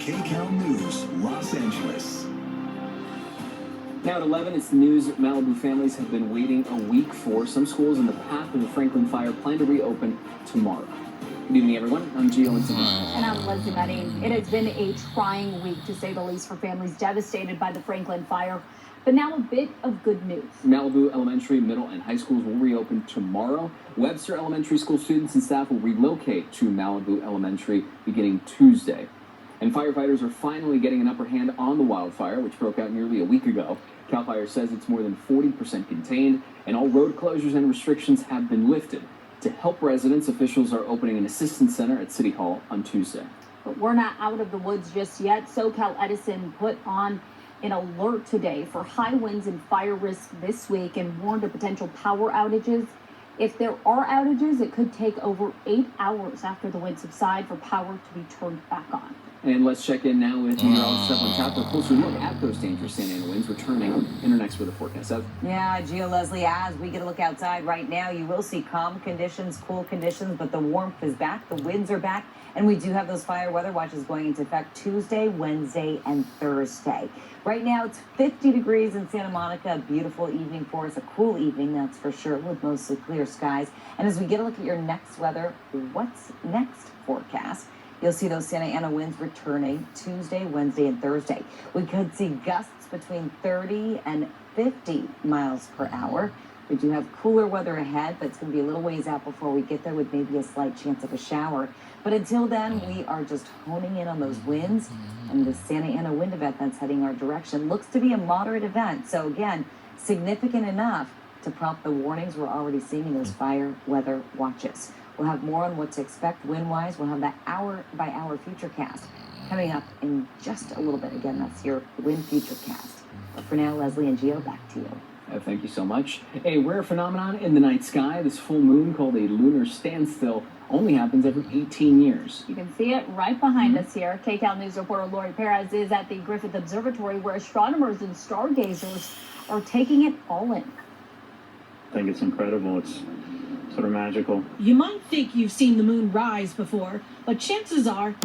KCAL News, Los Angeles. Now at 11, it's the news Malibu families have been waiting a week for. Some schools in the path of the Franklin fire plan to reopen tomorrow. Good evening, everyone. I'm Gio And I'm Leslie Meddy. It has been a trying week, to say the least, for families devastated by the Franklin fire. But now a bit of good news. Malibu elementary, middle, and high schools will reopen tomorrow. Webster Elementary School students and staff will relocate to Malibu Elementary beginning Tuesday. And firefighters are finally getting an upper hand on the wildfire, which broke out nearly a week ago. CAL FIRE says it's more than 40% contained, and all road closures and restrictions have been lifted. To help residents, officials are opening an assistance center at City Hall on Tuesday. But we're not out of the woods just yet. SoCal Edison put on an alert today for high winds and fire risk this week and warned of potential power outages. If there are outages, it could take over 8 hours after the winds subside for power to be turned back on. And let's check in now with meteorologist Evelyn Tapp for a closer look at those dangerous Santa Ana winds returning. Next with a forecast. Yeah, Gio, Leslie, as we get a look outside right now, you will see calm conditions, cool conditions, but the warmth is back, the winds are back, and we do have those fire weather watches going into effect Tuesday, Wednesday, and Thursday. Right now, it's 50 degrees in Santa Monica, a beautiful evening for us, a cool evening, that's for sure, with mostly clear skies. And as we get a look at your next weather, what's next forecast, you'll see those Santa Ana winds returning Tuesday, Wednesday, and Thursday. We could see gusts between 30 and 50 miles per hour. We do have cooler weather ahead, but it's going to be a little ways out before we get there with maybe a slight chance of a shower. But until then, we are just honing in on those winds, and the Santa Ana wind event that's heading our direction looks to be a moderate event. So again, significant enough to prompt the warnings we're already seeing in those fire weather watches. We'll have more on what to expect wind-wise. We'll have that hour-by-hour futurecast coming up in just a little bit. Again, that's your wind futurecast. But for now, Leslie and Gio, back to you. Thank you so much. A rare phenomenon in the night sky, this full moon called a lunar standstill, only happens every 18 years. You can see it right behind us here. KCAL News reporter Lori Perez is at the Griffith Observatory, where astronomers and stargazers are taking it all in. I think it's incredible. It's sort of magical. You might think you've seen the moon rise before, but chances are